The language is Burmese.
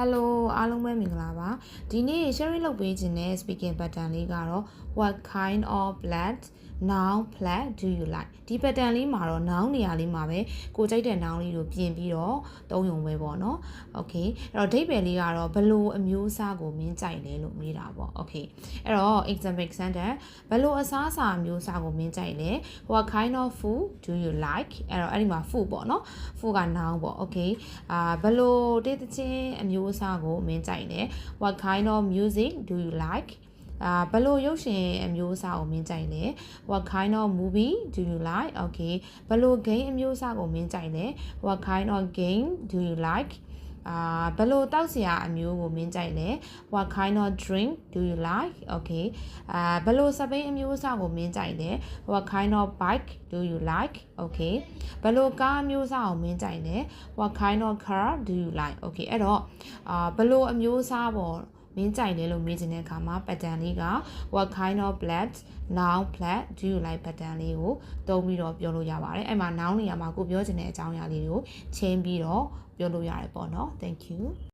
Hello အားလုံးပဲမင်္ဂလာပါဒီနေ့ sharing လုပ်ပေးခြင်းတဲ့ speaking pattern လေးကတော့ what kind of plant noun plant do you like ဒီ pattern လေးမှာတော့ noun နေရာလေးမှာပဲကိုကြိုက်တဲ့ noun လေးကိုပြင်ပြီးတော့သုံးရုံပဲပေါ့နော် okay အဲ့တော့အဓိပ္ပာယ်လေးကတော့ဘယ်လိုအမျိုးအစားကိုမင်းကြိုက်လဲလို့မေးတာပေါ့ okay အဲ့တော့ example sentence ဘယ်လိုအစားအစာအမျိုးအစားကိုမင်းကြိုက်လဲ what kind of food do you like အဲ့တော့အဲ့ဒီမှာ food ပေါ့နော် food က noun ပေါ့ okay ဘယ်လိုတေးသချင်းအမျိုးအစားကိုမင်းကြိုက်လဲ what kind of music do you like ဘယ်လိုရုပ်ရှင်အမျိုးအစားကိုမင်းကြိုက်လဲ what kind of movie do you like okay ဘယ်လို game အမျိုးအစားကိုမင်းကြိုက်လဲ what kind of game do you like ဘယ်လိုတောက်စရာအမျိုးကိုမင်းကြိုက်လဲ what kind of drink do you like okay ဘယ်လိုစပိန်အမျိုးအစားကိုမင်းကြိုက်လဲ what kind of bike do you like okay ဘယ်လိုကားအမျိုးအစားကိုမင်းကြိုက်လဲ what kind of car do you like okay အဲ့တော့ဘယ်လိုအမျိုးအစားပေါ့မင်းကြိုက်လဲလို့မေးချင်တဲ့အခါမှာ pattern လေးက what kind of plant noun plant do you like pattern လေးကိုသုံးပြီးတော့ပြောလို့ရပါတယ်အဲ့မှာ noun နေရာမှာကိုပြောချင်တဲ့အကြောင်းအရာလေးတွေကိုချင်းပြီးတော့ပြောလို့ရတယ်ပေါ့နော် thank you